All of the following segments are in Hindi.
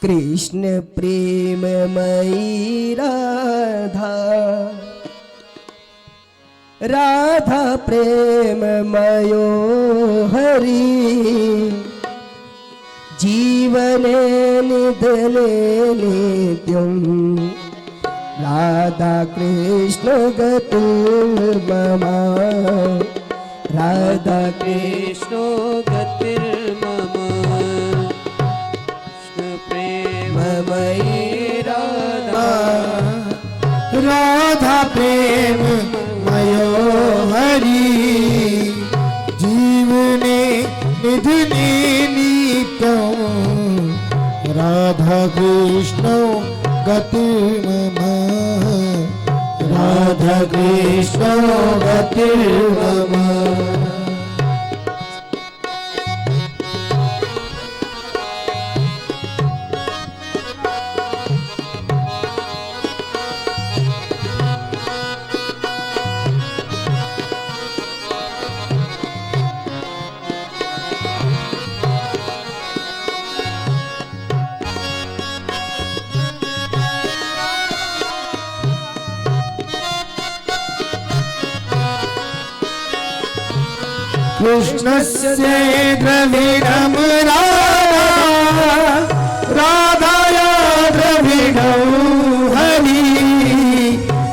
कृष्ण प्रेममयी राधा, राधा प्रेममयो हरि, जीवने निधने नित्यं, राधा कृष्ण गतिर्मम, राधा कृष्ण गतिर्मम, कृष्ण प्रेममयी राधा, राधा प्रेम मयो हरि, जीवने निधने नित्यं, राधा कृष्ण गतिर्मम, राधा कृष्ण गतिर्मम। कृष्णस्य द्रविणं राधा, राधाया द्रविणं हरि,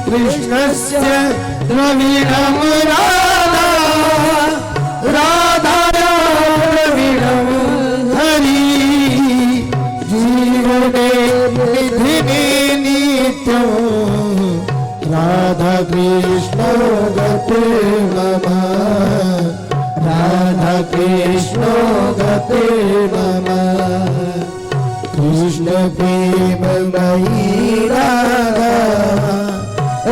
कृष्णस्य द्रविणं राधा, राधाया द्रविणं हरि, जीवने निधने नित्यं, राधा कृष्ण गतिर्मम, राधा कृष्ण गतिर्मम, कृष्ण प्रेममयी राधा,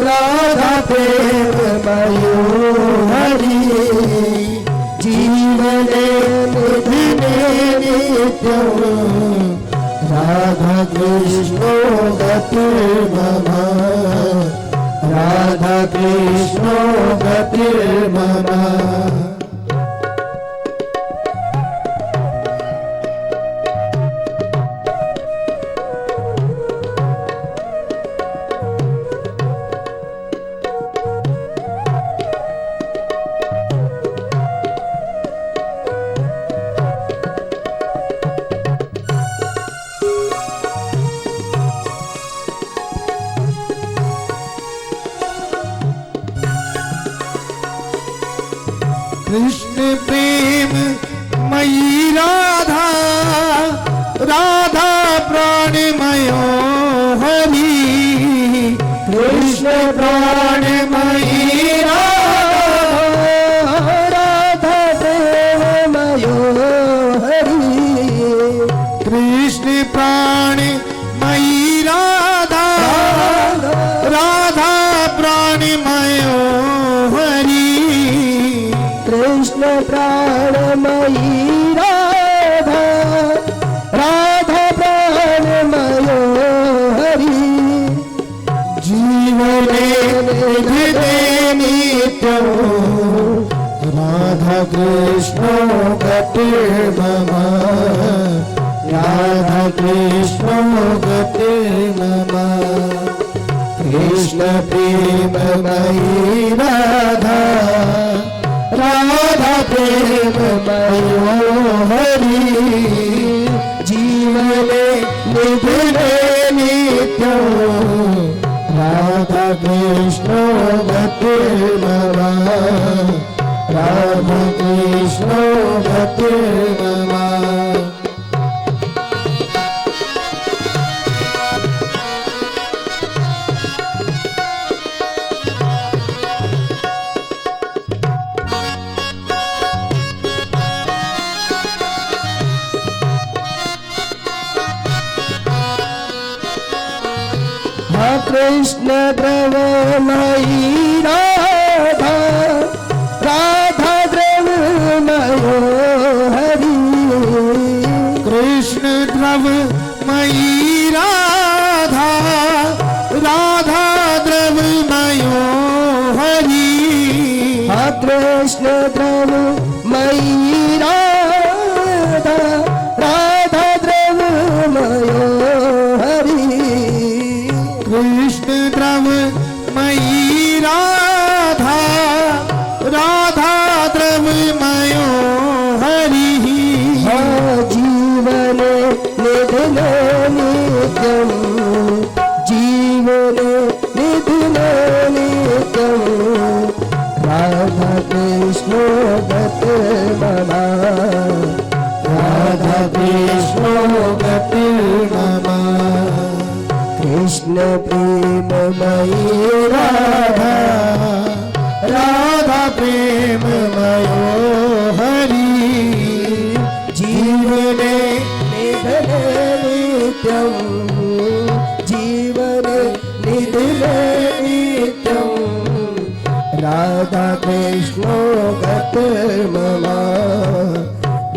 राधा प्रेममयो हरि, जीवने निधने नित्यं, राधा कृष्ण गतिर्मम, राधा कृष्ण गतिर्मम। कृष्ण प्रेम मयी राधा, राधा प्राणमयो हरि, कृष्ण प्राणमयी राधा, राधा प्रेममयो हरि, कृष्ण प्राणमयी राधा, राधा प्राणमयो हरि, कृष्ण प्राणमयी राधा, राधा प्राणमयो हरि, जीवने निधने नित्यं, राधा कृष्ण गतिर्मम, राधा कृष्ण गतिर्मम, कृष्ण प्रेममयी राधा, राधा प्रेममयो हरि, जीवने निधने नित्यं, राधा कृष्ण गतिर्मम, राधा कृष्ण गतिर्मम। कृष्ण द्रवमयी राधा, राधा द्रवमयो हरि, कृष्ण द्रवमयी राधा, राधा द्रवमयो हरि, कृष्ण द्रवमयी राधा, राधा द्रवमयो कृष्णो गतिर्मम कृष्ण प्रेममयी राधा राधा प्रेममयो हरि जीवने निधने नित्यं जीवने निधने नित्यं राधा कृष्णो गतिर्मम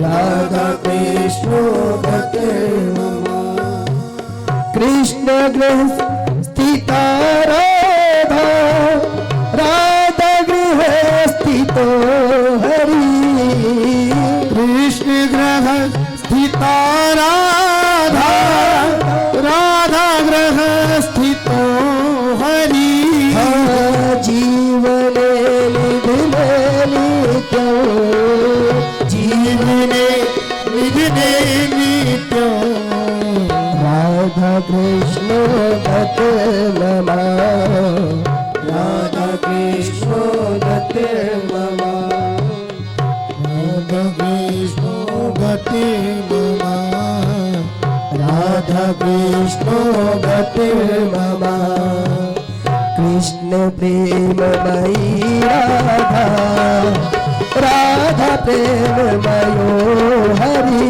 राधा कृष्णो गतिर्मम कृष्ण गृह स्थिता राधा राधा गृह स्थितो हरि कृष्ण ग्रह स्थिता राधा राधा ग्रह स्थितो हरि जीवने निधने नित्यं जीवने निधने नित्यो राधा कृष्ण गतिर्मम राधा कृष्ण गतिर्मम राधा कृष्णो गतिर्मम राधा कृष्ण गतिर्मम कृष्ण प्रेममयी राधा राधा प्रेममयो हरि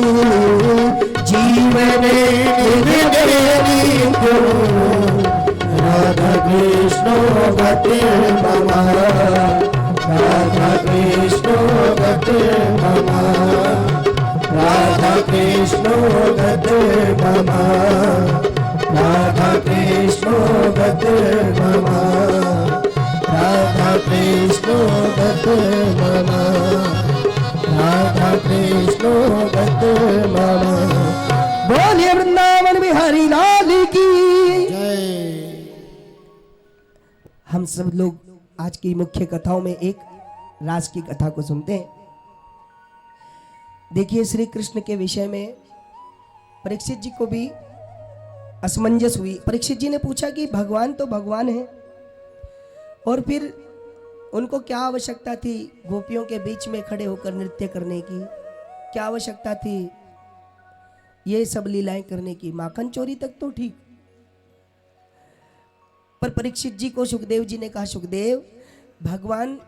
जीवने निधने नित्यो राधा कृष्ण गतिर्मम राधा कृष्ण गतिर्मम राधा कृष्ण गतिर्मम राधा कृष्ण गतिर्मम राधा कृष्ण गतिर्मम राधा कृष्ण गतिर्मम बोलिए वृंदावन बिहारी लाल की जय। हम सब लोग आज की मुख्य कथाओं में एक रास की कथा को सुनते हैं। देखिए, श्री कृष्ण के विषय में परीक्षित जी को भी असमंजस हुई। परीक्षित जी ने पूछा कि भगवान तो भगवान है, और फिर उनको क्या आवश्यकता थी गोपियों के बीच में खड़े होकर नृत्य करने की? क्या आवश्यकता थी ये सब लीलाएं करने की? माखन चोरी तक तो ठीक, पर परीक्षित जी को सुखदेव जी ने कहा, सुखदेव, भगवान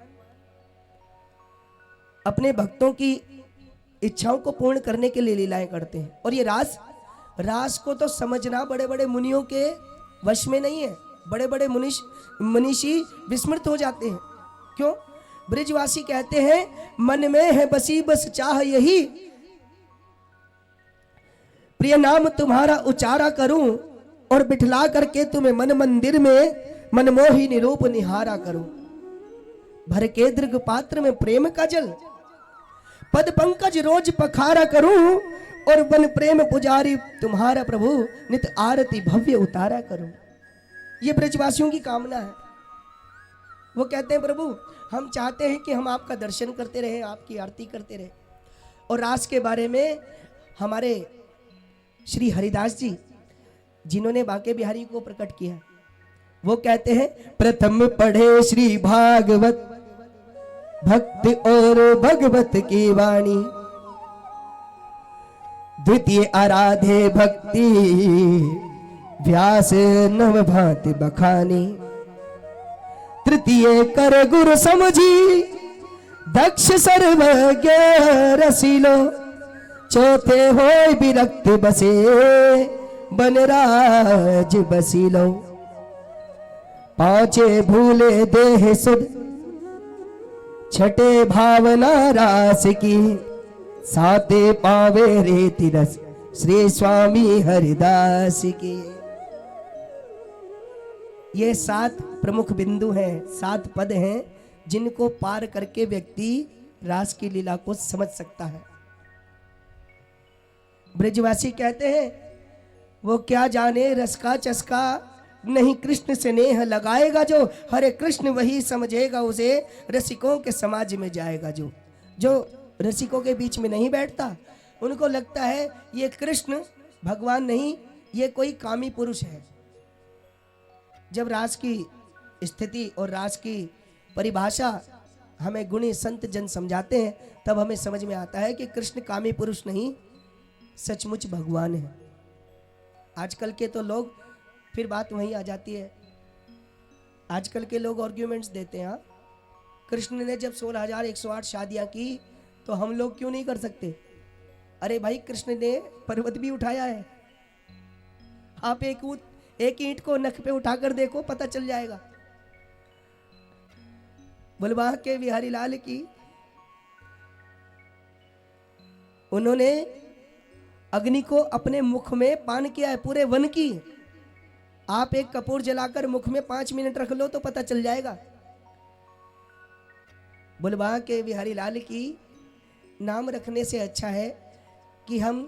अपने भक्तों की इच्छाओं को पूर्ण करने के लिए लीलाएं करते हैं, और ये रास को तो समझना बड़े बड़े मुनियों के वश में नहीं है। बड़े बड़े मनीषी विस्मृत हो जाते हैं। क्यों? ब्रिजवासी कहते हैं, मन में है बसी बस चाह यही, प्रिय नाम तुम्हारा उचारा करूं, और बिठला करके तुम्हें मन मंदिर में मनमोही निरूप निहारा करूं। भर के दीर्घ पात्र में प्रेम का जल, पद पंकज रोज पखारा करूं, और बन प्रेम पुजारी तुम्हारा प्रभु, नित आरती भव्य उतारा करूं। ये ब्रजवासियों की कामना है। वो कहते हैं, प्रभु, हम चाहते हैं कि हम आपका दर्शन करते रहे, आपकी आरती करते रहे। और रास के बारे में हमारे श्री हरिदास जी, जिन्होंने बांके बिहारी को प्रकट किया, वो कहते हैं, प्रथम पढ़े श्री भागवत भक्ति और भगवत की वाणी, द्वितीय आराधे भक्ति व्यास नव भांति बखानी, तृतीय कर गुरु समझी दक्ष सर्वज्ञ रसीलो, चौथे हो विरक्त बसे बनराज बसीलो, पांचे भूले देह सुध छठे भावना रास की, साते पावे रेति रस श्री स्वामी हरिदास की। ये 7 प्रमुख बिंदु हैं, 7 पद हैं, जिनको पार करके व्यक्ति रास की लीला को समझ सकता है। ब्रजवासी कहते हैं, वो क्या जाने रस का चस्का, नहीं कृष्ण से नेह लगाएगा जो, हरे कृष्ण वही समझेगा उसे, रसिकों के समाज में जाएगा जो। जो रसिकों के बीच में नहीं बैठता, उनको लगता है ये कृष्ण भगवान नहीं, ये कोई कामी पुरुष है। जब रास की स्थिति और रास की परिभाषा हमें गुणी संत जन समझाते हैं, तब हमें समझ में आता है कि कृष्ण कामी पुरुष नहीं, सचमुच भगवान है। आजकल के तो लोग, फिर बात वहीं आ जाती है, आजकल के लोग आर्ग्यूमेंट्स देते हैं, हाँ कृष्ण ने जब 16,108 शादियां की तो हम लोग क्यों नहीं कर सकते? अरे भाई, कृष्ण ने पर्वत भी उठाया है। आप एक ईंट को नख पे उठाकर देखो, पता चल जाएगा। बलवाह के बिहारी लाल की, उन्होंने अग्नि को अपने मुख में पान किया है, पूरे वन की। आप एक कपूर जलाकर मुख में 5 मिनट रख लो तो पता चल जाएगा। बुलबा के बिहारी लाल की नाम रखने से अच्छा है कि हम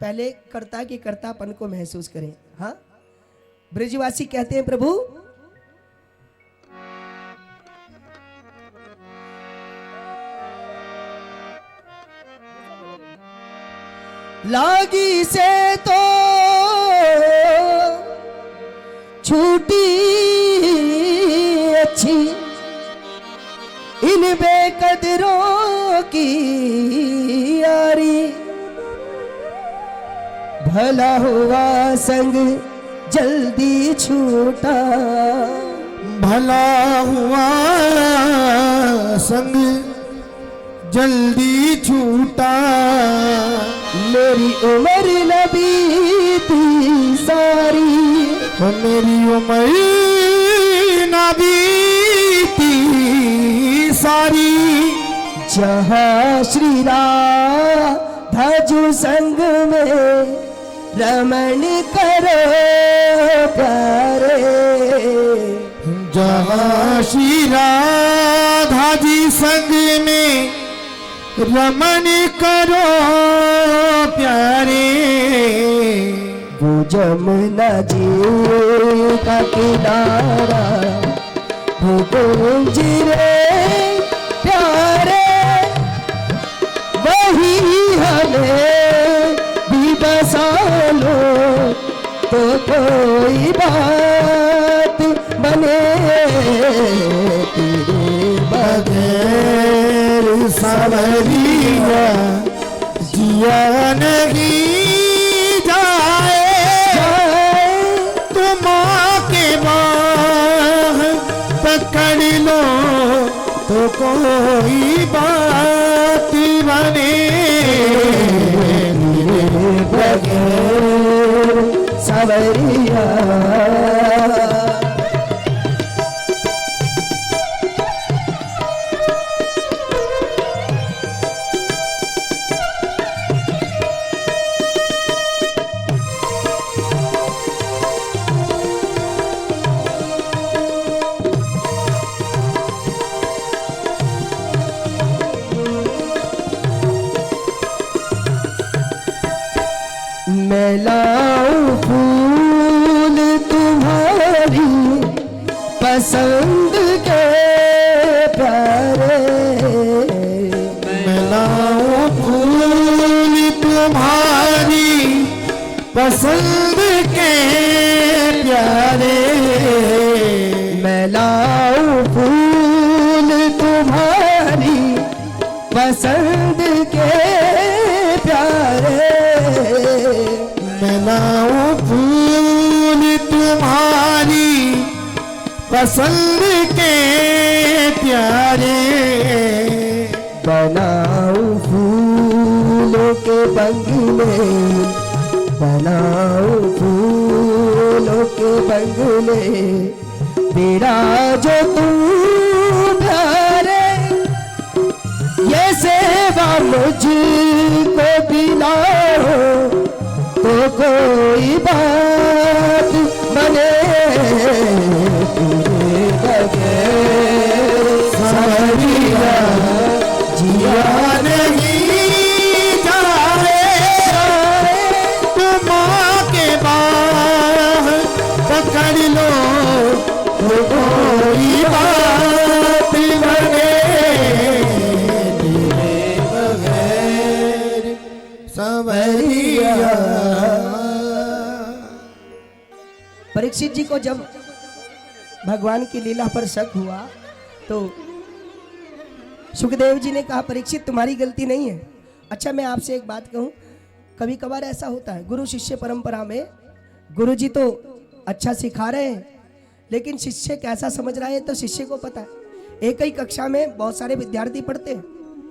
पहले कर्ता के कर्तापन को महसूस करें। हाँ, ब्रजवासी कहते हैं, प्रभु लागी से तो छूटी अच्छी, इन बेकदरों की यारी, भला हुआ संग जल्दी छूटा, भला हुआ संग जल्दी छूटा, मेरी उम्र न बीती सारी, मेरी उम्र न बीती सारी, जहाँ श्री राधा जी संग में रमण करो प्यारे, जहाँ श्री राधा जी संग में रमण करो प्यारे, वो जमुना जी का किनारा, वो कुंज रे प्यारे, वही हमें भी बसा लो तो कोई बात बने तेरे बगैर सावरिया जिया नहीं जाए, तुम के बाह पकड़ लो तो कोई बात बने, बगैर सावरिया। मैं लाऊं फूल तुम्हारी पसंद के प्यारे, मैं लाऊं फूल तुम्हारी पसंद के प्यारे, मैं लाऊं फूल तुम्हारी पसंद के प्यारे, मैं लाऊं फूल तुम्हारी पसंद के प्यारे, बनाऊं फूलों के बंगले, बनाऊं फूलों के बंगले, तेरा जो तू प्यारे, ये सेवा मुझको दिलाओ तो कोई बात बने तेरे बगैर सावरिया जिया नहीं जाए, तुम के बाह पकड़ लो तो कोई बात बने, तेरे बगैर सावरिया। परीक्षित जी को जब भगवान की लीला पर शक हुआ तो सुखदेव जी ने कहा, परीक्षित तुम्हारी गलती नहीं है। अच्छा, मैं आपसे एक बात कहूं, कभी कभार ऐसा होता है गुरु शिष्य परंपरा में, गुरु जी तो अच्छा सिखा रहे हैं लेकिन शिष्य कैसा समझ रहा है तो शिष्य को पता है। एक ही कक्षा में बहुत सारे विद्यार्थी पढ़ते हैं,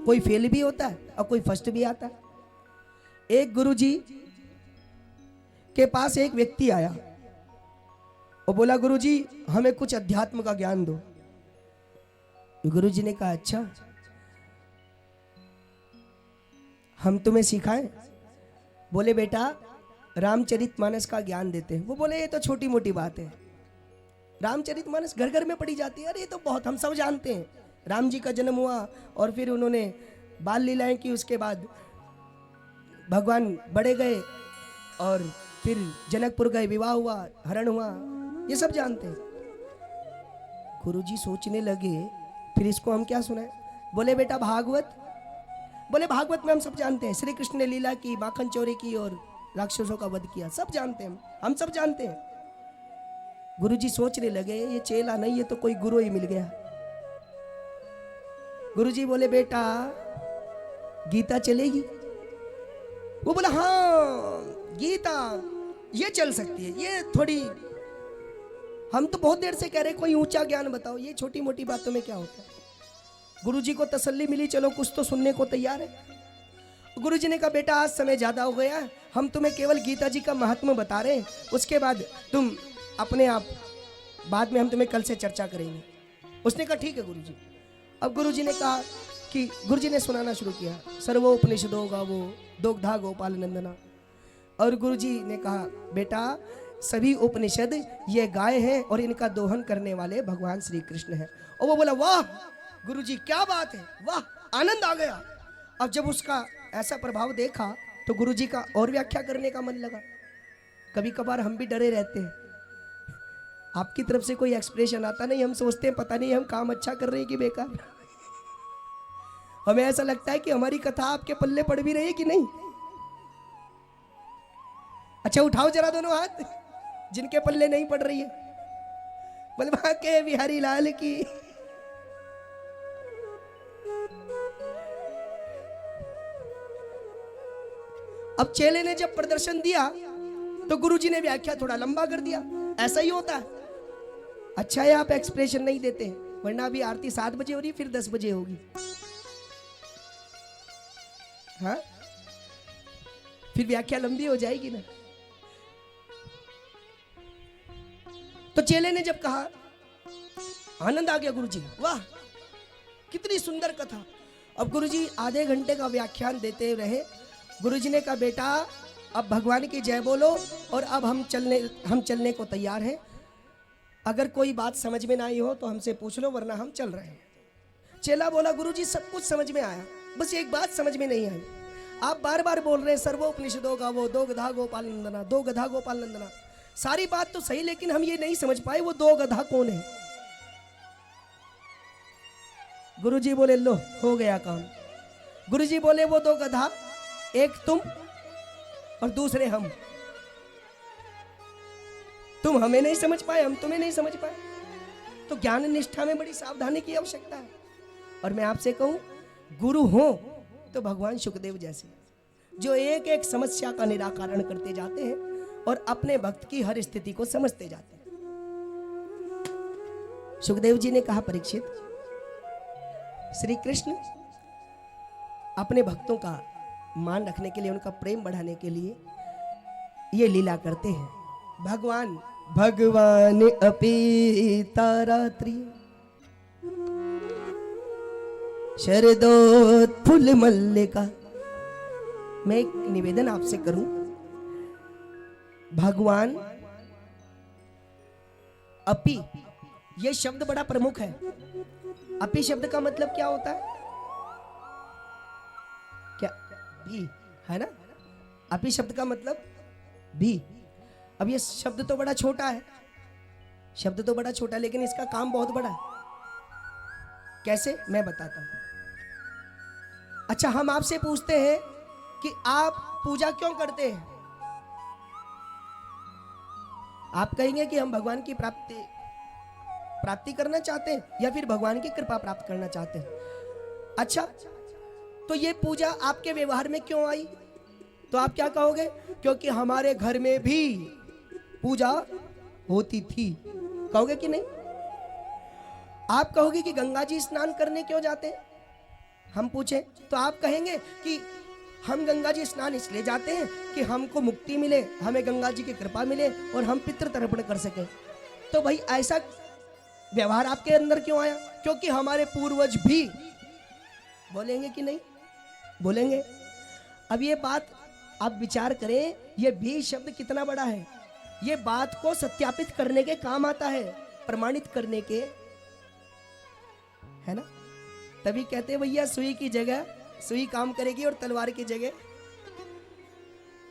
कोई फेल भी होता है और कोई फर्स्ट भी आता है। एक गुरु जी के पास एक व्यक्ति आया और बोला, गुरु जी हमें कुछ अध्यात्म का ज्ञान दो। गुरु जी ने कहा, अच्छा हम तुम्हें सिखाएं? बोले, बेटा रामचरितमानस का ज्ञान देते हैं। वो बोले, ये तो छोटी मोटी बात है, रामचरितमानस घर घर में पढ़ी जाती है। अरे ये तो बहुत, हम सब जानते हैं, राम जी का जन्म हुआ और फिर उन्होंने बाल लीलाएं की, उसके बाद भगवान बड़े गए और फिर जनकपुर गए, विवाह हुआ, हरण हुआ, ये सब जानते हैं। गुरुजी सोचने लगे फिर इसको हम क्या सुनाएं? बोले, बेटा भागवत। बोले, भागवत में हम सब जानते हैं, श्री कृष्ण ने लीला की, माखन चोरी की और राक्षसों का वध किया, सब जानते हैं, हम सब जानते हैं। गुरुजी सोचने लगे ये चेला नहीं, ये तो कोई गुरु ही मिल गया। गुरुजी बोले, बेटा गीता चलेगी? वो बोला, हाँ गीता ये चल सकती है, ये थोड़ी, हम तो बहुत देर से कह रहे कोई ऊंचा ज्ञान बताओ, ये छोटी मोटी बातों में क्या होता है। गुरुजी को तसल्ली मिली, चलो कुछ तो सुनने को तैयार है। गुरुजी ने कहा, बेटा आज समय ज्यादा हो गया है, हम तुम्हें केवल गीता जी का महात्मा बता रहे हैं, उसके बाद तुम अपने आप, बाद में हम तुम्हें कल से चर्चा करेंगे। उसने कहा ठीक है गुरुजी। अब गुरुजी ने कहा कि गुरुजी ने सुनाना शुरू किया, सर्वोपनिषदों का वो दोग्धा गोपाल नंदना। और गुरुजी ने कहा, बेटा सभी उपनिषद ये गाय हैं और इनका दोहन करने वाले भगवान श्री कृष्ण हैं। और वो बोला, वाह गुरुजी क्या बात है, वाह, आनंद आ गया। अब जब उसका ऐसा प्रभाव देखा तो गुरुजी का और व्याख्या करने का मन लगा। कभी कभार हम भी डरे रहते हैं, आपकी तरफ से कोई एक्सप्रेशन आता नहीं, हम सोचते हैं पता नहीं हम काम अच्छा कर रहे हैं कि बेकार। हमें ऐसा लगता है कि हमारी कथा आपके पल्ले पड़ भी रही है कि नहीं। अच्छा उठाओ जरा दोनों हाथ जिनके पल्ले नहीं पड़ रही है, बलवा के बिहारी लाल की। अब चेले ने जब प्रदर्शन दिया तो गुरुजी ने व्याख्या थोड़ा लंबा कर दिया। ऐसा ही होता है, अच्छा है आप एक्सप्रेशन नहीं देते, वरना अभी आरती 7 बजे हो रही, फिर 10 बजे होगी। हाँ फिर व्याख्या लंबी हो जाएगी ना। तो चेले ने जब कहा, आनंद आ गया गुरुजी, वाह कितनी सुंदर कथा। अब गुरुजी आधे घंटे का व्याख्यान देते रहे। गुरुजी ने कहा, बेटा अब भगवान की जय बोलो और अब हम चलने को तैयार हैं। अगर कोई बात समझ में ना आई हो तो हमसे पूछ लो, वरना हम चल रहे हैं। चेला बोला, गुरुजी सब कुछ समझ में आया, बस एक बात समझ में नहीं आई। आप बार बार बोल रहे हैं सर्वोपनिषदों का वो दो गधा गोपाल नंदना, दो गधा गोपाल नंदना, सारी बात तो सही, लेकिन हम ये नहीं समझ पाए वो दो गधा कौन है। गुरुजी बोले, लो हो गया काम। गुरुजी बोले, वो दो गधा, एक तुम और दूसरे हम। तुम हमें नहीं समझ पाए, हम तुम्हें नहीं समझ पाए। तो ज्ञान निष्ठा में बड़ी सावधानी की आवश्यकता है। और मैं आपसे कहूं, गुरु हो तो भगवान सुखदेव जैसे, जो एक एक समस्या का निराकरण करते जाते हैं और अपने भक्त की हर स्थिति को समझते जाते हैं। सुखदेव जी ने कहा, परीक्षित श्री कृष्ण अपने भक्तों का मान रखने के लिए, उनका प्रेम बढ़ाने के लिए ये लीला करते हैं। भगवान अपि तारात्रि शरदोत्फुल्ल मल्लिका। मैं एक निवेदन आपसे करूं, भगवान अपि ये शब्द बड़ा प्रमुख है। अपि शब्द का मतलब क्या होता है? क्या? भी है ना। अपि शब्द का मतलब भी। अब ये शब्द तो बड़ा छोटा है, शब्द तो बड़ा छोटा, लेकिन इसका काम बहुत बड़ा है। कैसे, मैं बताता हूं। अच्छा, हम आपसे पूछते हैं कि आप पूजा क्यों करते हैं? आप कहेंगे कि हम भगवान की प्राप्ति करना चाहते हैं या फिर भगवान की कृपा प्राप्त करना चाहते हैं। अच्छा, तो ये पूजा आपके व्यवहार में क्यों आई? तो आप क्या कहोगे? क्योंकि हमारे घर में भी पूजा होती थी। कहोगे कि नहीं? आप कहोगे कि गंगा जी स्नान करने क्यों जाते हैं? हम पूछे तो आप कहेंगे कि हम गंगा जी स्नान इसलिए जाते हैं कि हमको मुक्ति मिले, हमें गंगा जी की कृपा मिले और हम पितृ तर्पण कर सके। तो भाई ऐसा व्यवहार आपके अंदर क्यों आया? क्योंकि हमारे पूर्वज भी बोलेंगे कि नहीं बोलेंगे। अब ये बात आप विचार करें, ये भी शब्द कितना बड़ा है। ये बात को सत्यापित करने के काम आता है, प्रमाणित करने के, है ना। तभी कहते हैं भैया सुई की जगह सुई काम करेगी और तलवार की जगह।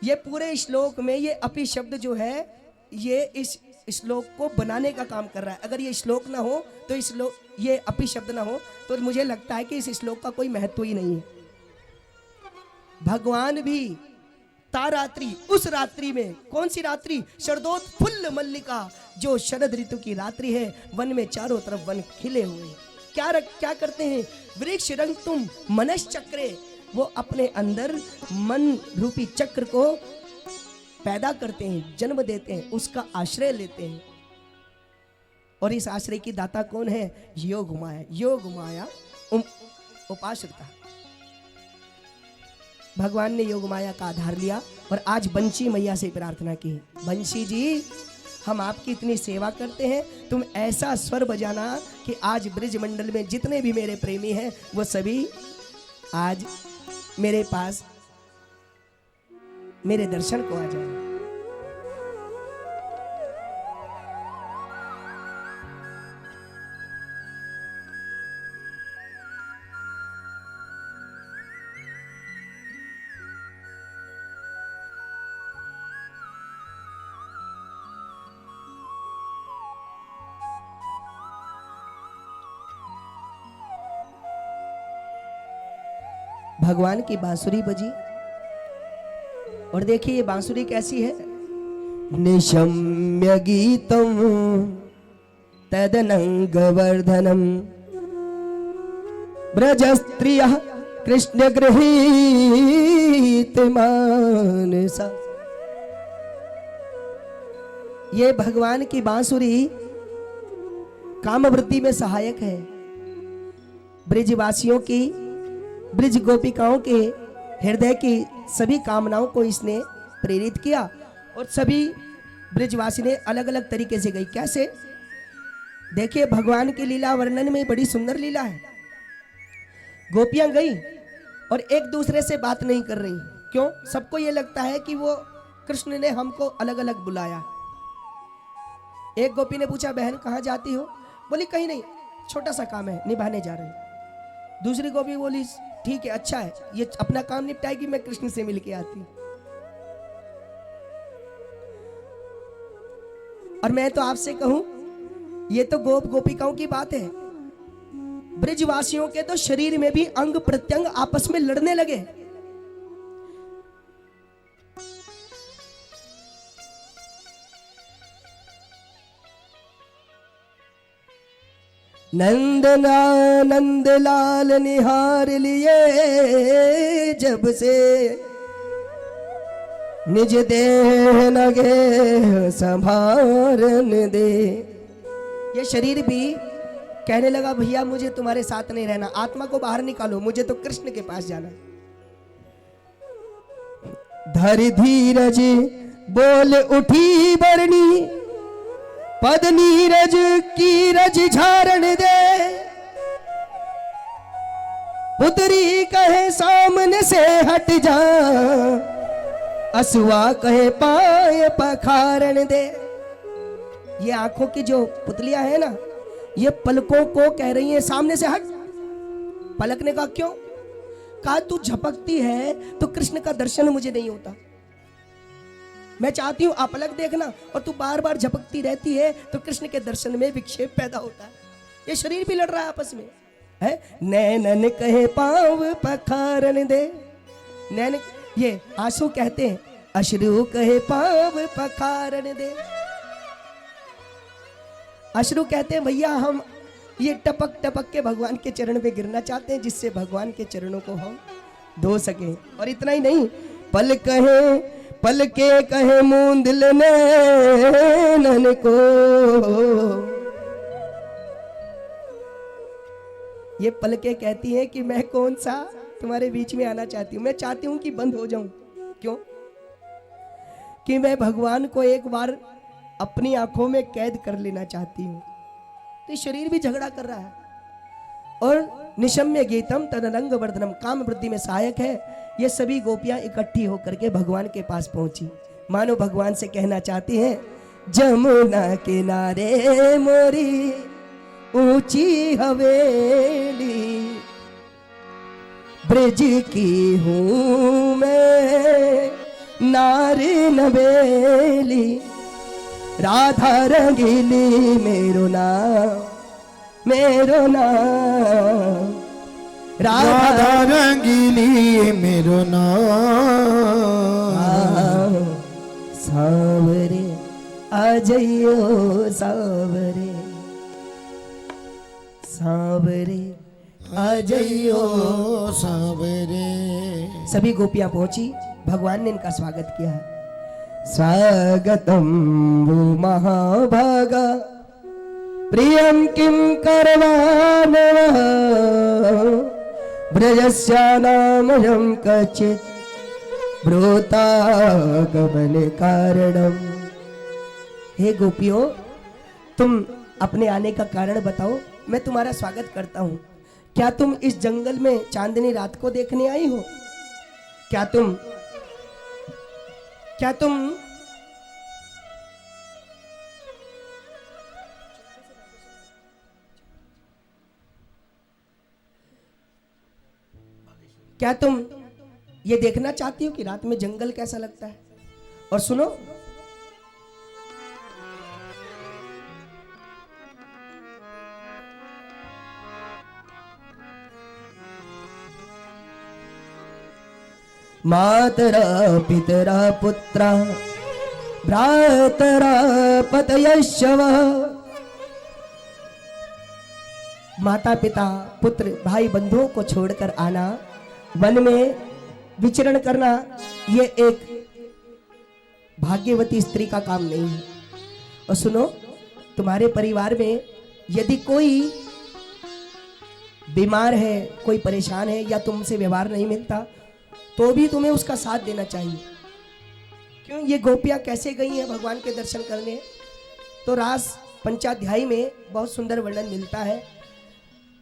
ये पूरे श्लोक में ये अपि शब्द जो है ये इस श्लोक को बनाने का काम कर रहा है। अगर ये श्लोक ना हो तो ये अपि शब्द ना हो तो मुझे लगता है कि इस श्लोक का कोई महत्व ही नहीं है। भगवान भी तारात्रि, उस रात्रि में, कौन सी रात्रि? शरदोत्फुल्ल मल्लिका, जो शरद ऋतु की रात्रि है, वन में चारों तरफ वन खिले हुए। क्या करते हैं? वृक्ष रंग तुम मनश्चक्रे, वो अपने अंदर मन रूपी चक्र को पैदा करते हैं, जन्म देते हैं, उसका आश्रय लेते हैं। और इस आश्रय की दाता कौन है? योग माया। योग माया उपाश्रिता। भगवान ने योग माया का आधार लिया और आज बंशी मैया से प्रार्थना की, बंशी जी हम आपकी इतनी सेवा करते हैं, तुम ऐसा स्वर बजाना कि आज ब्रिज मंडल में जितने भी मेरे प्रेमी हैं वो सभी आज मेरे पास मेरे दर्शन को आ जाए। भगवान की बांसुरी बजी और देखिए ये बांसुरी कैसी है। निशम्य गीतम तदनंगवर्धनम ब्रज स्त्रिय कृष्ण गृहीत मानसा। ये भगवान की बांसुरी कामवृत्ति में सहायक है। ब्रिजवासियों की, ब्रिज गोपिकाओं के हृदय की सभी कामनाओं को इसने प्रेरित किया और सभी ब्रिजवासी ने अलग अलग तरीके से गई। कैसे? देखिए भगवान की लीला वर्णन में बड़ी सुंदर लीला है। गोपियां गई और एक दूसरे से बात नहीं कर रही। क्यों? सबको ये लगता है कि वो कृष्ण ने हमको अलग अलग बुलाया। एक गोपी ने पूछा, बहन कहाँ जाती हो? बोली कहीं नहीं, छोटा सा काम है, निभाने जा रही। दूसरी गोपी बोली ठीक है, अच्छा है, ये अपना काम निपटाएगी, मैं कृष्ण से मिलके आती। और मैं तो आपसे कहूं, ये तो गोपिकाओं की बात है। ब्रिजवासियों के तो शरीर में भी अंग प्रत्यंग आपस में लड़ने लगे। नंदनानंद लाल निहार लिए जब से निज देह लगे संभारन दे। ये शरीर भी कहने लगा भैया मुझे तुम्हारे साथ नहीं रहना, आत्मा को बाहर निकालो, मुझे तो कृष्ण के पास जाना। धरि धीरज बोल उठी बरनी, पद नीरज की रज झारण दे। पुत्री कहे सामने से हट जा, असुआ कहे पाए पखारण दे। ये आंखों की जो पुतलियां है ना, ये पलकों को कह रही है सामने से हट। पलक ने कहा क्यों? कहा तू झपकती है तो कृष्ण का दर्शन मुझे नहीं होता। मैं चाहती हूं अपलक देखना, और तू बार बार झपकती रहती है तो कृष्ण के दर्शन में विक्षेप पैदा होता है। ये शरीर भी लड़ रहा है आपस में, है। नैनन कहे पाँव पखारन दे। नैन, ये आंसू कहते हैं, अश्रु कहे पाँव पखारन दे। अश्रु कहते हैं भैया हम ये टपक टपक के भगवान के चरण पे गिरना चाहते हैं, जिससे भगवान के चरणों को हम धो सके। और इतना ही नहीं, पल के कहे मूंदिल नैनन को। ये पलके कहती हैं कि मैं कौन सा तुम्हारे बीच में आना चाहती हूँ, मैं चाहती हूँ कि बंद हो जाऊं। क्यों? कि मैं भगवान को एक बार अपनी आंखों में कैद कर लेना चाहती हूँ। तो शरीर भी झगड़ा कर रहा है। और निशम्य गीतम तदरंग वर्धनम, काम वृद्धि में सहायक है। ये सभी गोपियां इकट्ठी होकर के भगवान के पास पहुंची, मानो भगवान से कहना चाहती हैं, जमुना किनारे मोरी ऊंची हवेली, ब्रज की हूं मैं नारी नवेली, राधा रंगीली मेरो नाम राधा रंगीली मेरो नाम। सावरे आ जाइयो सावरे, सावरे आ जाइयो सावरे। सभी गोपियां पहुंची, भगवान ने इनका स्वागत किया। स्वागतम वो महाभागा प्रियम किम करवान ब्रजस्यानामयं कचित् ब्रूता गमन कारणम। हे गोपियों, तुम अपने आने का कारण बताओ, मैं तुम्हारा स्वागत करता हूँ। क्या तुम इस जंगल में चांदनी रात को देखने आई हो? क्या तुम ये देखना चाहती हो कि रात में जंगल कैसा लगता है? और सुनो, मातरा पितरा पुत्रा भ्रातरा पतयश्चव। माता पिता पुत्र भाई बंधुओं को छोड़कर आना, वन में विचरण करना, ये एक भाग्यवती स्त्री का काम नहीं है। और सुनो, तुम्हारे परिवार में यदि कोई बीमार है, कोई परेशान है, या तुमसे व्यवहार नहीं मिलता, तो भी तुम्हें उसका साथ देना चाहिए। क्यों? ये गोपियां कैसे गई हैं भगवान के दर्शन करने? तो रास पंचाध्यायी में बहुत सुंदर वर्णन मिलता है।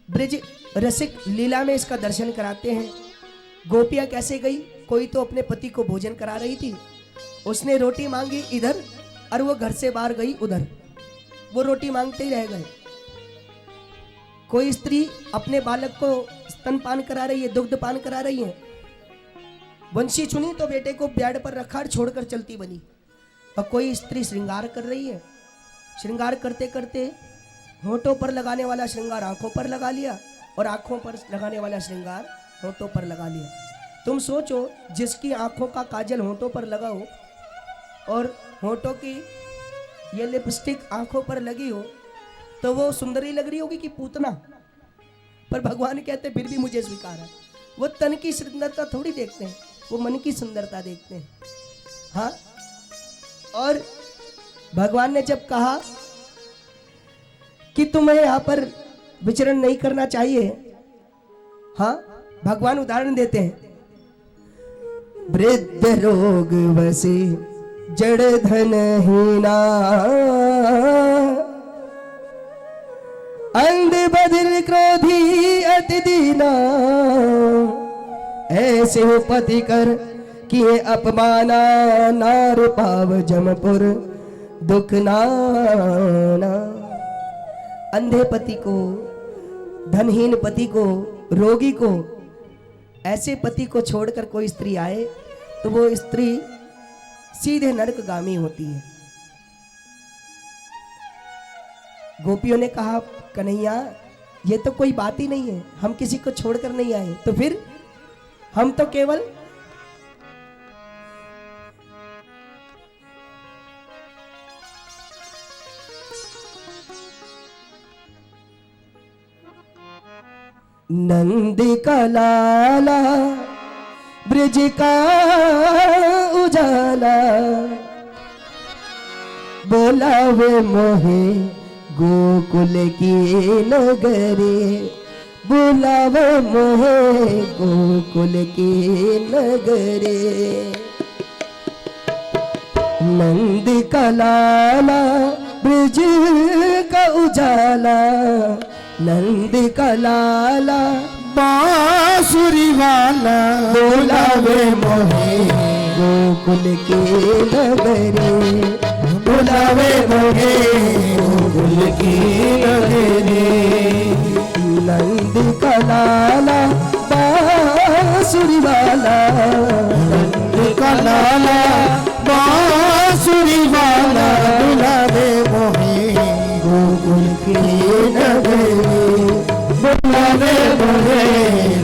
ब्रज रसिक लीला में इसका दर्शन कराते हैं। गोपियां कैसे गई? कोई तो अपने पति को भोजन करा रही थी, उसने रोटी मांगी इधर और वो घर से बाहर गई उधर, वो रोटी मांगते ही रह गए। कोई स्त्री अपने बालक को स्तनपान करा रही है, दुग्ध पान करा रही है, वंशी चुनी तो बेटे को बेड पर रखा और छोड़कर चलती बनी। और कोई स्त्री श्रृंगार कर रही है, श्रृंगार करते करते होठों पर लगाने वाला श्रृंगार आंखों पर लगा लिया और आंखों पर लगाने वाला श्रृंगार होठों पर लगा लिया। तुम सोचो, जिसकी आंखों का काजल होठों पर लगा हो और होठों की ये लिपस्टिक आंखों पर लगी हो, तो वो सुंदरी लग रही होगी कि पूतना? पर भगवान कहते फिर भी मुझे स्वीकार है। वो तन की सुंदरता थोड़ी देखते हैं, वो मन की सुंदरता देखते हैं। हाँ, और भगवान ने जब कहा कि तुम्हें यहां पर विचरण नहीं करना चाहिए, हाँ, भगवान उदाहरण देते हैं। वृद्ध रोग वसे जड़ धन हीना, अंध बधिर क्रोधी अति दीना, ऐसे हो पति कर किए अपमाना, नार पाव जमपुर दुख नाना। अंधे पति को, धनहीन पति को, रोगी को, ऐसे पति को छोड़कर कोई स्त्री आए तो वो स्त्री सीधे नरकगामी होती है। गोपियों ने कहा, कन्हैया ये तो कोई बात ही नहीं है, हम किसी को छोड़कर नहीं आए, तो फिर हम तो केवल नंद का लाला ब्रज का उजाला बोलावे मोहे गोकुल की नगरी बुलावे मोहे गोकुल की नगरी नंद का लाला ब्रज का उजाला नंद का लाला बांसुरी वाला बुलावे मोहे गोकुल की नगरी बुलावे मोहे गोकुल की नगरी नंद का लाला बांसुरी वाला नंद का लाला बांसुरी वाला बुलावे मोहे गोकुल की नगरी बुलावे मोहे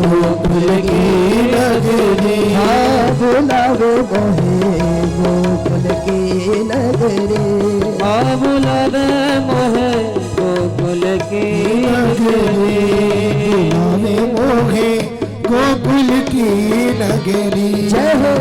गोकुल की नगरी बुलावे मोहे गोकुल की नगरी बुलावे मोहे गोकुल की बुलावे मोहे गोकुल की नगरी जय हो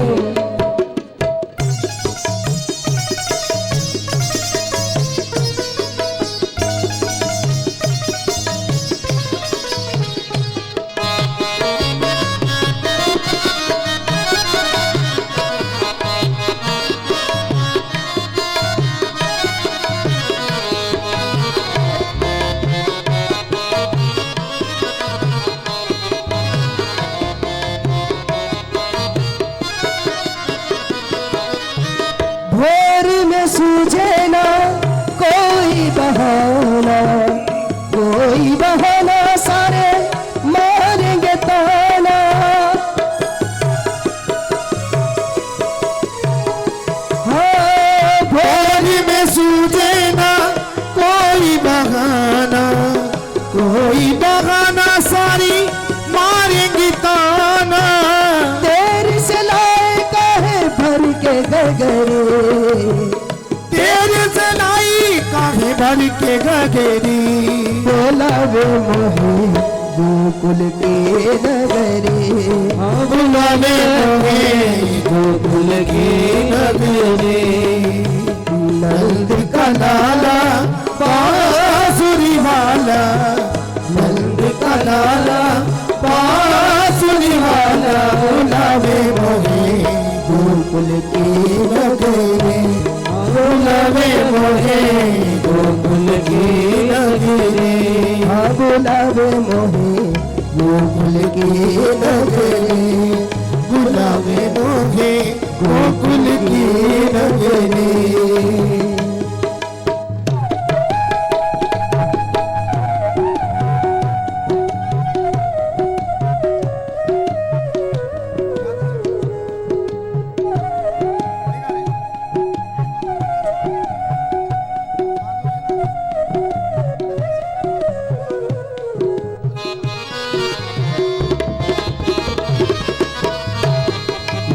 भोर में सूझे ना कोई बहाना सारे मारेंगे ताना हाँ भोर में सूझे ना कोई बहाना सारी मारेंगी ताना तेरी से लाए काहे भर के गगरे तेरे से लाई काहे भर के गगरी बोलावे मोहे गोकुल के नगरी बुलावे मोहे गोकुल की नगरी नंद का लाला बांसुरी वाला नंद का लाला बांसुरी वाला बुलावे मोहे गोकुल की नगरी बुलावे मोहे गोकुल की नगरी बुलावे मोहे गोकुल की नगरी बुलावे मोहे गोकुल की नगरी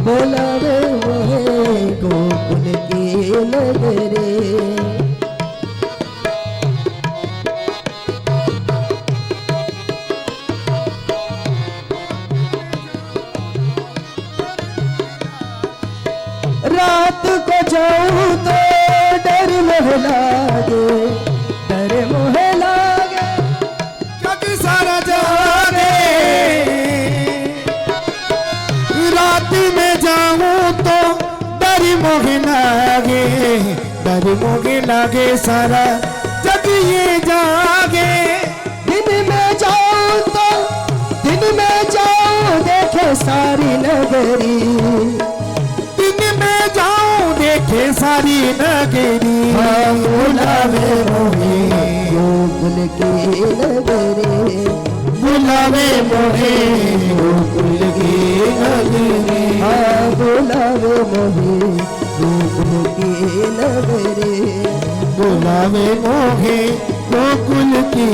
बोलावे मोहे गोकुल की नगरी रात को जाऊं तो डर मोह लागे जग सारा जागे रात में जाऊं तो डर मोहे लागे सारा जग ये जागे दिन में जाऊं देखे सारी नगरी दिन में जाऊं देखे सारी नगरी बुलावे मोहे गोकुल की नगरी बुलावे मोहे गोकुल की नगरी बुलावे मोहे गोकुल की नगरी बुलावे मोहे गोकुल की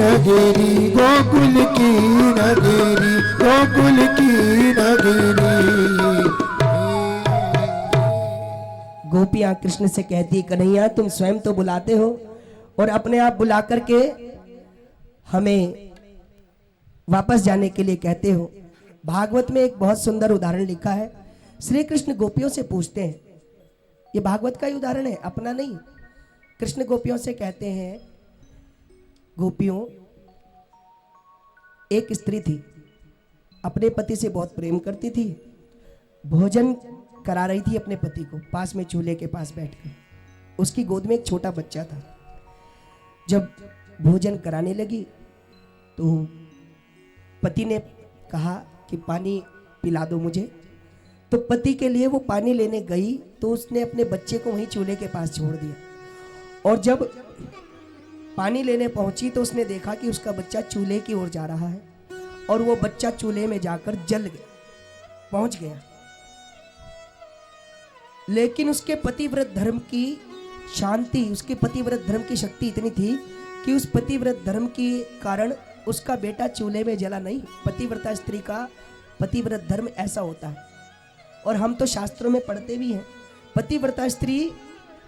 नगरी गोकुल की नगरी गोकुल की नगरी गोपियां कृष्ण से कहती कन्हैया तुम स्वयं तो बुलाते हो और अपने आप बुला करके हमें वापस जाने के लिए कहते हो भागवत में एक बहुत सुंदर उदाहरण लिखा है। श्री कृष्ण गोपियों से पूछते हैं, ये भागवत का ही उदाहरण है, अपना नहीं। कृष्ण गोपियों से कहते हैं, गोपियों, एक स्त्री थी, अपने पति से बहुत प्रेम करती थी, भोजन करा रही थी अपने पति को, पास में चूल्हे के पास बैठकर। उसकी गोद में एक छोटा बच्चा था। जब भोजन कराने लगी तो पति ने कहा कि पानी पिला दो मुझे। तो पति के लिए वो पानी लेने गई तो उसने अपने बच्चे को वहीं चूल्हे के पास छोड़ दिया। और जब पानी लेने पहुंची तो उसने देखा कि उसका बच्चा चूल्हे की ओर जा रहा है और वो बच्चा चूल्हे में जाकर जल गया, पहुंच गया। लेकिन उसके पतिव्रत धर्म की शांति, उसके पतिव्रत धर्म की शक्ति इतनी थी कि उस पतिव्रत धर्म के कारण उसका बेटा चूल्हे में जला नहीं। पतिव्रता स्त्री का पतिव्रत धर्म ऐसा होता है। और हम तो शास्त्रों में पढ़ते भी हैं, पतिव्रता स्त्री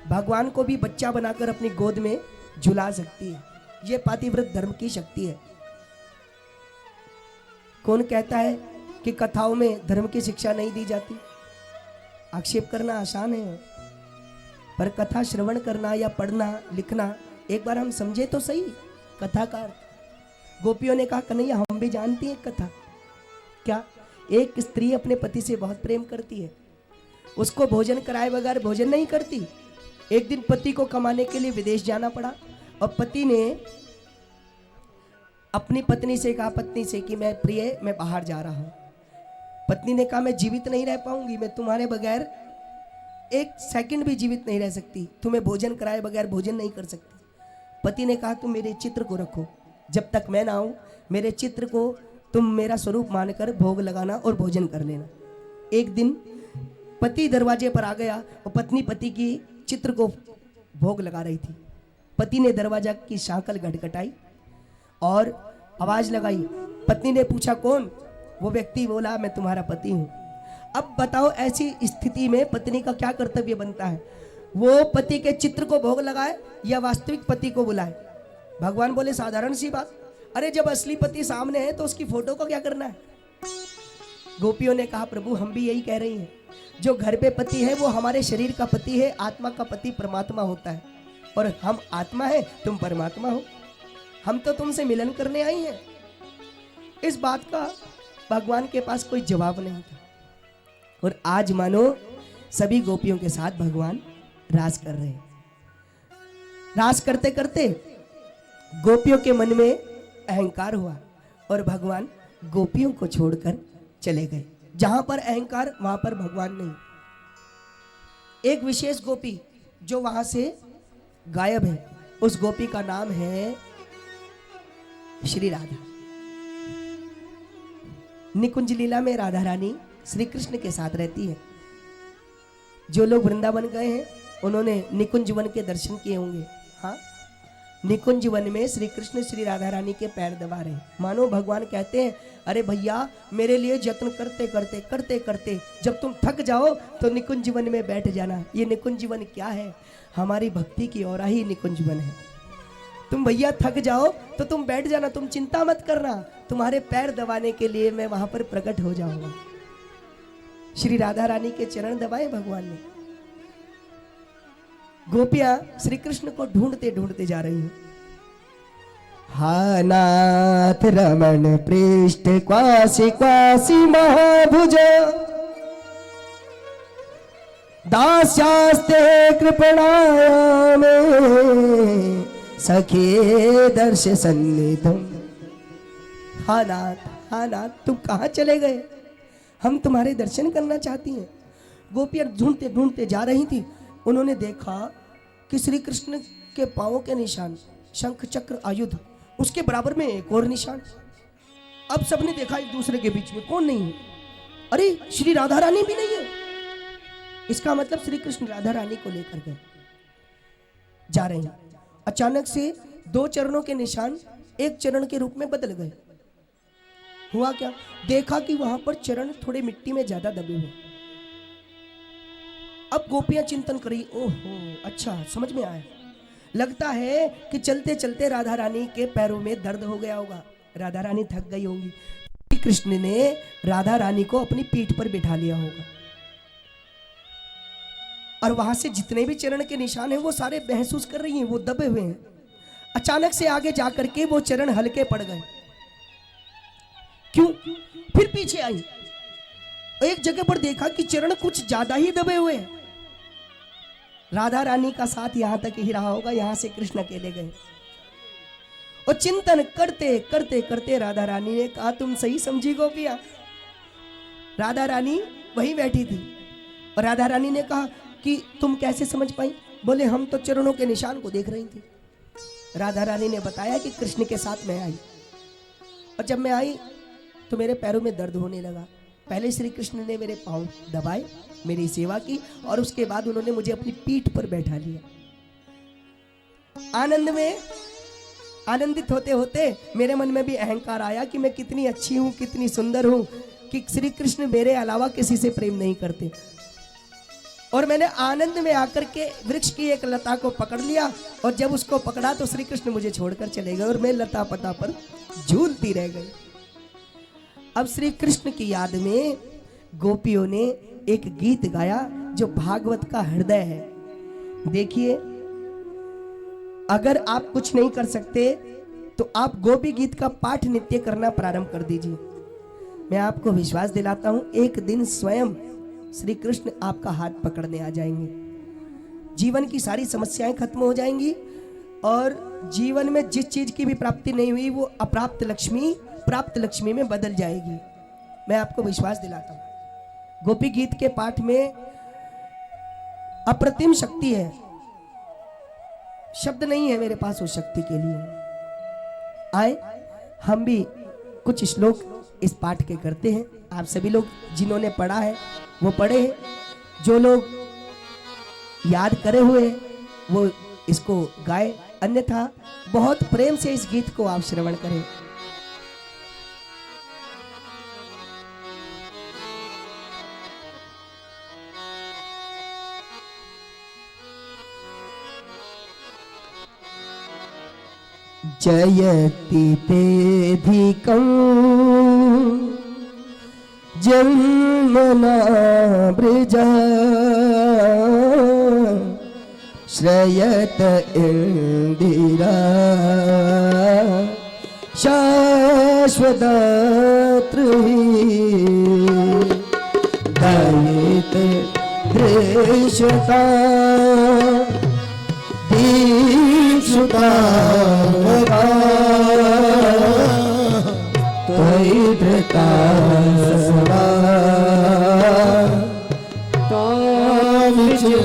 भगवान को भी बच्चा बनाकर अपनी गोद में झुला सकती है। यह पतिव्रत धर्म की शक्ति है। कौन कहता है कि कथाओं में धर्म की शिक्षा नहीं दी जाती? आक्षेप करना आसान है, पर कथा श्रवण करना या पढ़ना लिखना एक बार हम समझे तो सही कथा का अर्थ। गोपियों ने कहा, कन्हैया हम भी जानती हैं कथा। क्या? एक स्त्री अपने पति से बहुत प्रेम करती है, उसको भोजन कराए बगैर भोजन नहीं करती। एक दिन पति को कमाने के लिए विदेश जाना पड़ा और पति ने अपनी पत्नी से कहा, पत्नी से कि मैं प्रिय, मैं बाहर जा रहा हूं। पत्नी ने कहा, मैं जीवित नहीं रह पाऊंगी, मैं तुम्हारे बगैर एक सेकंड भी जीवित नहीं रह सकती, तुम्हें भोजन कराए बगैर भोजन नहीं कर सकती। पति ने कहा, तुम मेरे चित्र को रखो, जब तक मैं ना आऊं मेरे चित्र को तुम मेरा स्वरूप मानकर भोग लगाना और भोजन कर लेना। एक दिन पति दरवाजे पर आ गया और पत्नी पति की चित्र को भोग लगा रही थी। पति ने दरवाजा की सांकल खटखटाई और आवाज लगाई। पत्नी ने पूछा, कौन? वो व्यक्ति बोला, मैं तुम्हारा पति हूं। अब बताओ, ऐसी स्थिति में पत्नी का क्या कर्तव्य बनता है? वो पति के चित्र को भोग लगाए या वास्तविक पति को बुलाए? भगवान बोले, साधारण सी बात, अरे जब असली पति सामने है तो उसकी फोटो को क्या करना है? गोपियों ने कहा, प्रभु हम भी यही कह रही हैं, जो घर पे पति है वो हमारे शरीर का पति है, आत्मा का पति परमात्मा होता है, और हम आत्मा है, तुम परमात्मा हो, हम तो तुमसे मिलन करने आई हैं। इस बात का भगवान के पास कोई जवाब नहीं था। और आज मानो सभी गोपियों के साथ भगवान राज कर रहे हैं। राज करते करते गोपियों के मन में अहंकार हुआ और भगवान गोपियों को छोड़कर चले गए। जहां पर अहंकार वहां पर भगवान नहीं। एक विशेष गोपी जो वहां से गायब है, उस गोपी का नाम है श्री राधा। निकुंज लीला में राधा रानी श्री कृष्ण के साथ रहती है। जो लोग वृंदावन गए हैं उन्होंने निकुंज वन के दर्शन किए होंगे। हाँ, निकुंज वन में श्री कृष्ण श्री राधा रानी के पैर दबा रहे। मानो भगवान कहते हैं, अरे भैया मेरे लिए जत्न करते करते करते करते जब तुम थक जाओ तो निकुंज वन में बैठ जाना। ये निकुंज वन क्या है? हमारी भक्ति की और ही निकुंज वन है। तुम भैया थक जाओ तो तुम बैठ जाना, तुम चिंता मत करना, तुम्हारे पैर दबाने के लिए मैं वहां पर प्रकट हो जाऊंगा। श्री राधा रानी के चरण दबाए भगवान ने। गोपियां श्री कृष्ण को ढूंढते ढूंढते जा रही हैं। हा नाथ रमण पृष्ठ क्वासी क्वासी महाभुज दास्यास्ते कृपणायामे सखे दर्श सन्निधम। हा नाथ तुम कहाँ चले गए? हम तुम्हारे दर्शन करना चाहती हैं। गोपियां ढूंढते ढूंढते जा रही थी। उन्होंने देखा कि श्री कृष्ण के पांवों के निशान, शंख चक्र आयुध, उसके बराबर में एक और निशान। अब सबने देखा एक दूसरे के बीच में कौन नहीं है। अरे श्री राधा रानी भी नहीं है। इसका मतलब श्री कृष्ण राधा रानी को लेकर गए जा रहे हैं। अचानक से दो चरणों के निशान एक चरण के रूप में बदल गए। हुआ क्या? देखा कि वहां पर चरण थोड़े मिट्टी में ज्यादा दबे हुए। अब गोपियां चिंतन करी, ओहो अच्छा समझ में आया, लगता है कि चलते चलते राधा रानी के पैरों में दर्द हो गया होगा, राधा रानी थक गई होंगी। कृष्ण ने राधा रानी को अपनी पीठ पर बिठा लिया होगा और वहां से जितने भी चरण के निशान हैं वो सारे महसूस कर रही हैं, वो दबे हुए हैं। अचानक से आगे जाकर के वो चरण हल्के पड़ गए। क्यों? फिर पीछे आई, एक जगह पर देखा कि चरण कुछ ज्यादा ही दबे हुए हैं। राधा रानी का साथ यहां तक ही रहा होगा, यहां से कृष्ण अकेले गए और चिंतन करते करते करते राधा रानी ने कहा, तुम सही समझी गोपिया। राधा रानी वहीं बैठी थी और राधा रानी ने कहा कि तुम कैसे समझ पाई? बोले हम तो चरणों के निशान को देख रही थी। राधा रानी ने बताया कि कृष्ण के साथ मैं आई और जब मैं आई तो मेरे पैरों में दर्द होने लगा। पहले श्री कृष्ण ने मेरे पांव दबाए, मेरी सेवा की और उसके बाद उन्होंने मुझे अपनी पीठ पर बैठा लिया। आनंद में आनंदित होते होते मेरे मन में भी अहंकार आया कि मैं कितनी अच्छी हूं, कितनी सुंदर हूं कि श्री कृष्ण मेरे अलावा किसी से प्रेम नहीं करते। और मैंने आनंद में आकर के वृक्ष की एक लता को पकड़ लिया और जब उसको पकड़ा तो श्री कृष्ण मुझे छोड़कर चले गए और मैं लता पता पर झूलती रह गई। अब श्री कृष्ण की याद में गोपियों ने एक गीत गाया जो भागवत का हृदय है। देखिए, अगर आप कुछ नहीं कर सकते तो आप गोपी गीत का पाठ नित्य करना प्रारंभ कर दीजिए। मैं आपको विश्वास दिलाता हूं, एक दिन स्वयं श्री कृष्ण आपका हाथ पकड़ने आ जाएंगे। जीवन की सारी समस्याएं खत्म हो जाएंगी और जीवन में जिस चीज की भी प्राप्ति नहीं हुई वो अप्राप्त लक्ष्मी प्राप्त लक्ष्मी में बदल जाएगी। मैं आपको विश्वास दिलाता हूं, गोपी गीत के पाठ में अप्रतिम शक्ति है। शब्द नहीं है मेरे पास उस शक्ति के लिए। आए हम भी कुछ श्लोक इस पाठ के करते हैं। आप सभी लोग जिन्होंने पढ़ा है वो पढ़े हैं, जो लोग याद करे हुए वो इसको गाए, अन्यथा बहुत प्रेम से इस गीत को आप श्रवण करें। जयति तेधिकं जन्मना ब्रजा श्रयत इंदिरा शाश्वतत्र दयित दृश्यता दीक्षुता त्वयिधृता सदा त्वाविचुम्बते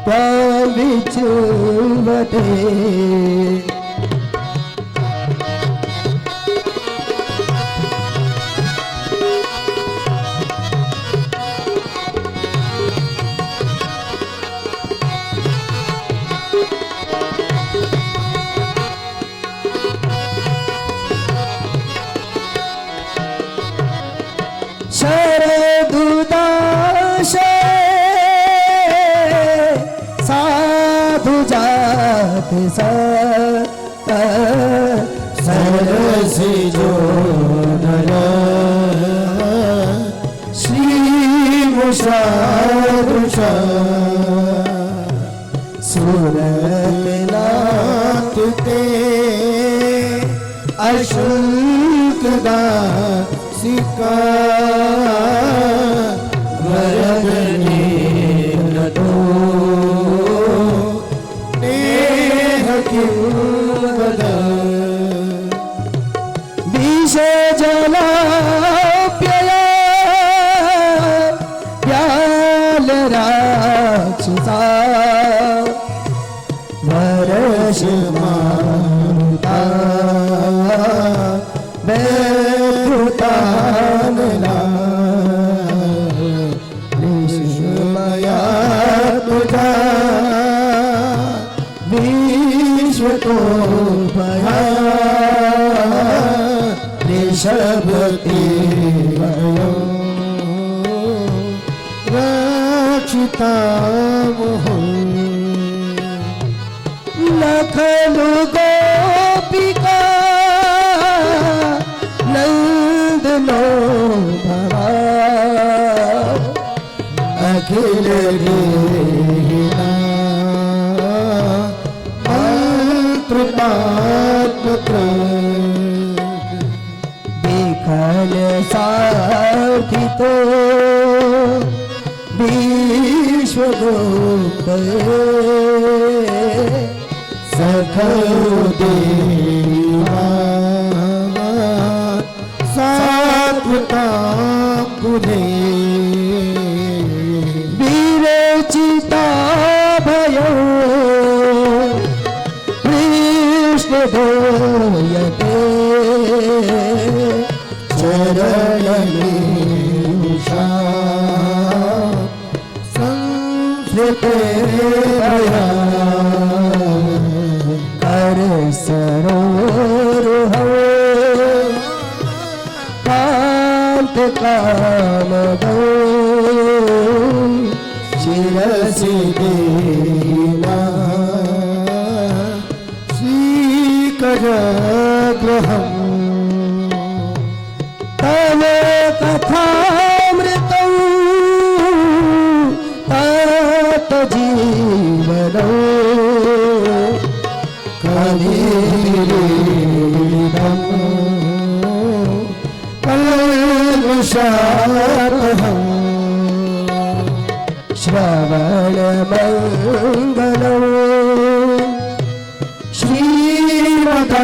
त्वाविचुम्बते। शरदुदास साधु जात सरसी जो नर श्री मुषादृश सुरनाथ ते अशुल्क दासिका वरदने नटो नेह किं वद विष जलाप्यय व्याल राक्षसा वर्ष माता बेभूतानला विश्वमया तुझा विश्व तो भया ऋषभते वयो रक्षिता मुहुः न खलु गोपिका अखिल देना मंत्रमात्मक देखल साखी तो विश्वगुप्त सखल देवा सात्वतांकुले विरचिता भयो कृष्ण धोयते चरणले उषा संस्कृते भया कर सरोरुह कांत काम दो शिरसि देना श्रीकरग्रहम् तव कथामृतं तात जीवनम् कलिदम् कल्मषापहम् श्रवण मंगलम् श्रीमदातम्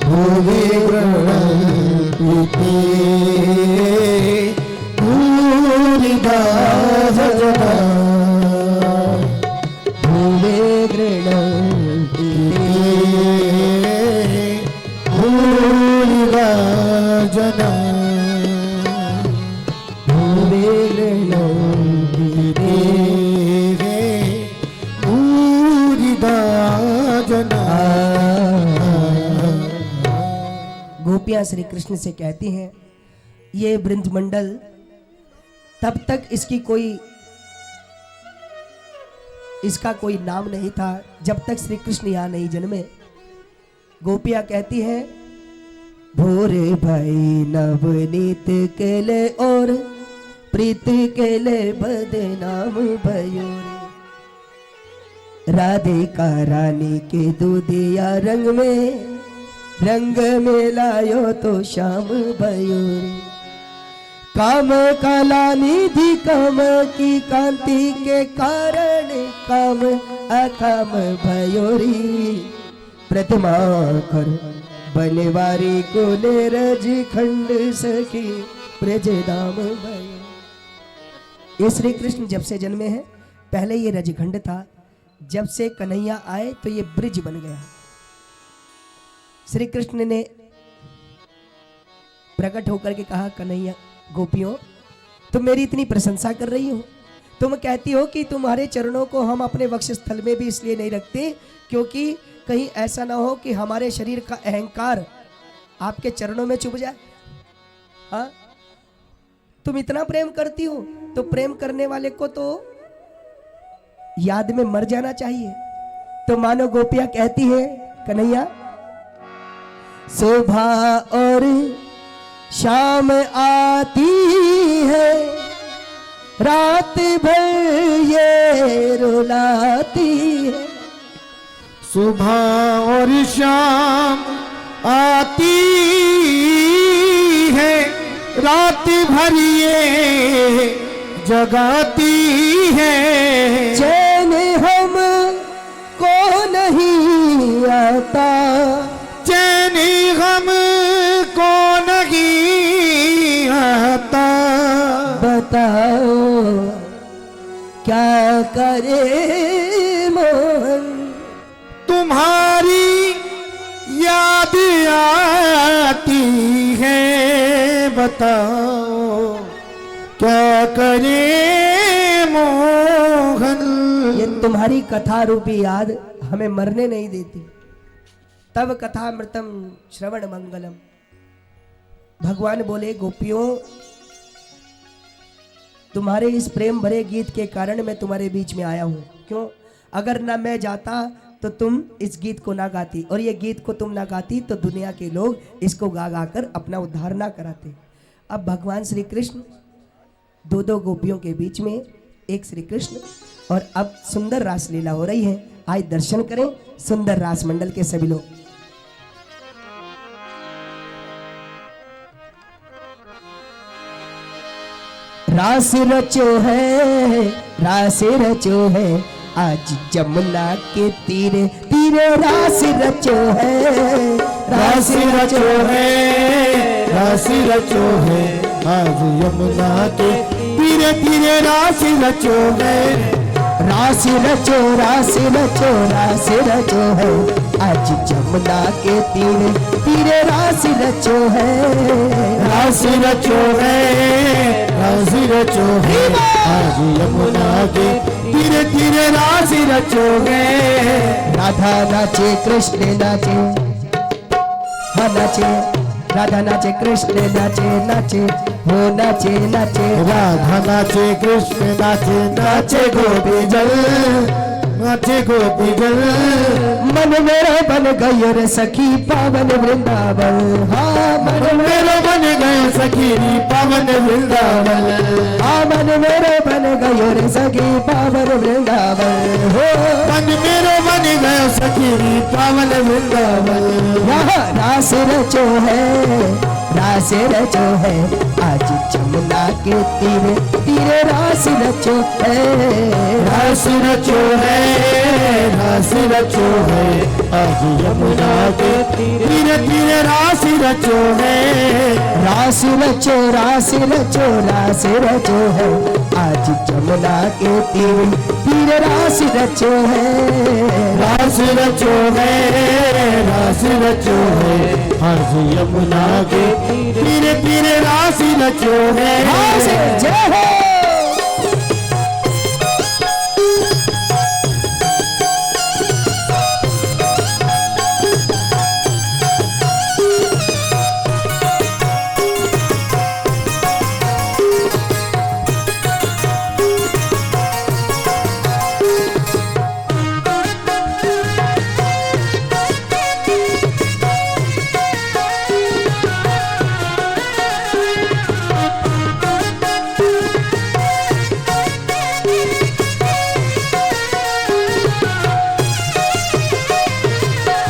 भुवि गृह्णन्ति भूरिदा जना भूमे गृह्णन्ति भूरिदा जना भूमे गृह्णन्ति भूरिदा जना। गोपियां श्री कृष्ण से कहती हैं ये ब्रजमंडल तब तक इसका कोई नाम नहीं था जब तक श्री कृष्ण यहाँ नहीं जन्मे। गोपियां कहती हैं भोरे भाई नवनीत के ले और प्रीत के ले बदनाम भयो रे राधिका रानी के दूधिया रंग में लायो तो श्याम भयो रे काम काला निधि काम की कांति के कारण काम अकाम भयो रे प्रतिमा कर बलवारी को ले रज खंड सखी ब्रजधाम भयो। ये श्री कृष्ण जब से जन्मे हैं पहले ये रजखंड था, जब से कन्हैया आए तो ये ब्रिज बन गया। श्री कृष्ण ने प्रकट होकर के कहा कन्हैया गोपियों तुम मेरी इतनी प्रशंसा कर रही हो, तुम कहती हो कि तुम्हारे चरणों को हम अपने वक्षस्थल में भी इसलिए नहीं रखते क्योंकि कहीं ऐसा ना हो कि हमारे शरीर का अहंकार आपके चरणों में चुभ जाए। हाँ तुम इतना प्रेम करती हो तो प्रेम करने वाले को तो याद में मर जाना चाहिए। तो मानो गोपियां कहती है कन्हैया शोभा और शाम आती है रात भर ये रुलाती है। सुबह और शाम आती है रात भर ये जगाती है। चैन हम को नहीं आता चैन हम को नहीं आता बताओ क्या करे मोहन तुम्हारी याद आती है बताओ क्या करे मोहन। ये तुम्हारी कथा रूपी याद हमें मरने नहीं देती। तब कथा मृतम श्रवण मंगलम। भगवान बोले गोपियों तुम्हारे इस प्रेम भरे गीत के कारण मैं तुम्हारे बीच में आया हूं। क्यों? अगर ना मैं जाता तो तुम इस गीत को ना गाती, और ये गीत को तुम ना गाती तो दुनिया के लोग इसको गा गा कर अपना उद्धार ना कराते। अब भगवान श्री कृष्ण दो दो गोपियों के बीच में एक श्री कृष्ण, और अब सुंदर रास लीला हो रही है। आज दर्शन करें सुंदर रास मंडल के सभी लोग। रास रचो है, रास रचो है, आज जमुना के तीरे तीरे रास रचो है, रास रचो है, रास रचो है, आज यमुना के तीरे तीरे रास रचो है। रास रचो, रास रचो, रास रचो है, आज जमुना के तीरे तीरे रास रचो है, रास रचो है, रास रचो है, आज यमुना के तीरे तीरे रास रचो है। राधा नाचे कृष्ण नाचे, हाँ नाचे, राधा नाचे कृष्ण नाचे, नाचे हो नाचे नाचे, राधा नाचे कृष्ण नाचे, नाचे गोपी जल, नाचे गोपी जल। मन मेरा बन गयो रे सखी पावन वृंदावन, हाँ मन मेरा बन गए सखी पावन वृंदावन, हाँ मन मेरा बन गयो रे सखी पावन वृंदावन, हो मन मेरो बन गए सखी पावन वृंदावन। यहाँ रास रचो है, रास रचो है, आज जमुना के तीरे तीरे रास रचो है, रास रचो है, रास रचो है, आज यमुना के तीरे तीरे रास रचो है। रास रचो, रास रचो, रास रचो है, आज जमुना के तीरे तीरे रास रचो है, रास रचो है, रास रचो है, आज यमुना के तीरे तीरे रास रचो है। रास जय हो।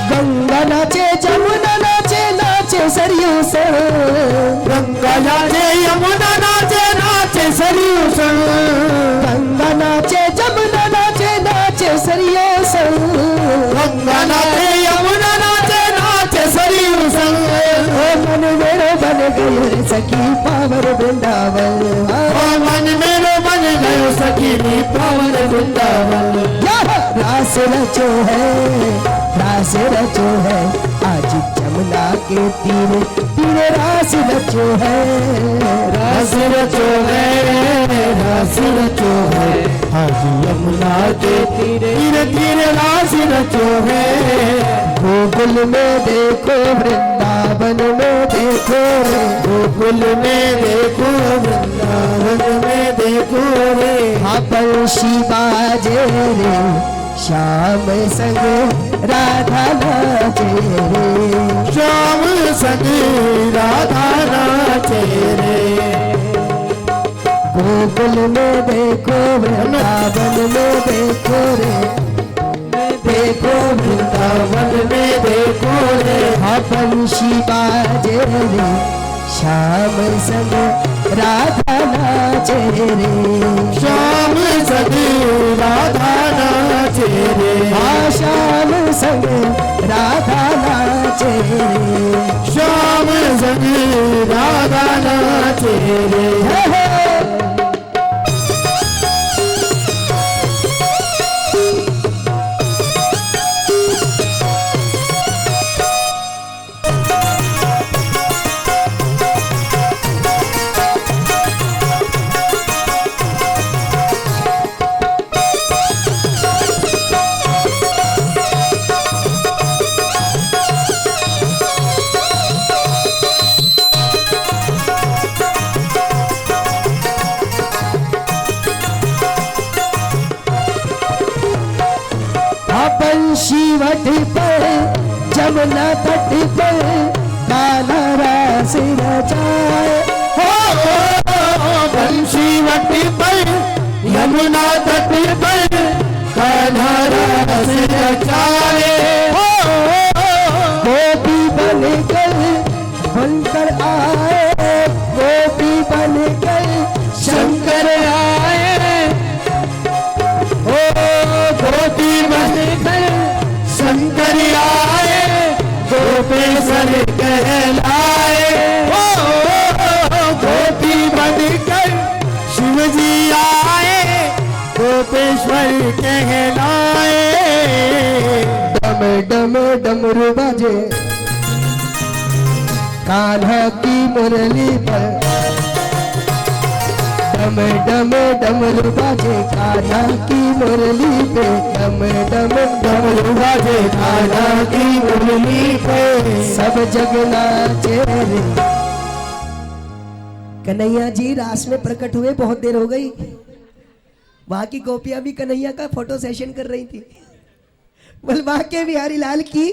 गंगा नाचे जमुना नाचे, नाचे सरयू सर, गंगा नाचे यमुना नाचे, नाचे सरयू संग, गंगा नाचे जमुना नाचे, नाचे सरयू सर, गंगा नाचे यमुना नाचे, नाचे सरयू संग। ओ मन मेरो बन गयो रे सखी पावन वृंदावन, ओ मन मेरो बन गयो सखी पावन वृंदावन। यहाँ रास रचो है, रास रचो है, आज जमुना के तीरे तीरे रास रचो है, रास रचो है, रास रचो है, आज यमुना के तीरे तीरे रास रचो है। गोकुल में देखो, वृंदावन में देखो, गोकुल में देखो, वृंदावन में देखो रे, हाँ बंशी बाजे रे, श्याम संग राधा नाचे रे, श्याम संग राधा नाचे रे। गोकुल में देखो, वृंदावन में देखो रे, देखो वृंदावन में देखो रे, हाँ बंशी बाजे रे, श्याम संग राधा नाचे रे, श्याम संग राधा नाचे रे, हाँ श्याम संग राधा नाचे रे, श्याम संग राधा नाचे रे। हे हे। बंशीवट पर जमुना तट पर काला रास रचाए, बंशीवटी पर यमुना तट पर कान्हा रस रचाए गोपी बनकर आए, गोपी बनकर शंकर आए ओ गोपी बनकर शंकर आए गोपेश्वर कहलाए ओ गोपी बनकर शिव जी आए गोपेश्वर कहलाए डम डम डमरू बाजे कान्हा की मुरली पर, डम डम डमरू बाजे कान्हा की मुरली पे, डम डम डमरू बाजे कान्हा की मुरली पे, सब जग नाचे रे। कन्हैया जी रास में प्रकट हुए, बहुत देर हो गई। वहां की गोपियां भी कन्हैया का फोटो सेशन कर रही थी। बोल वाके बिहारी लाल की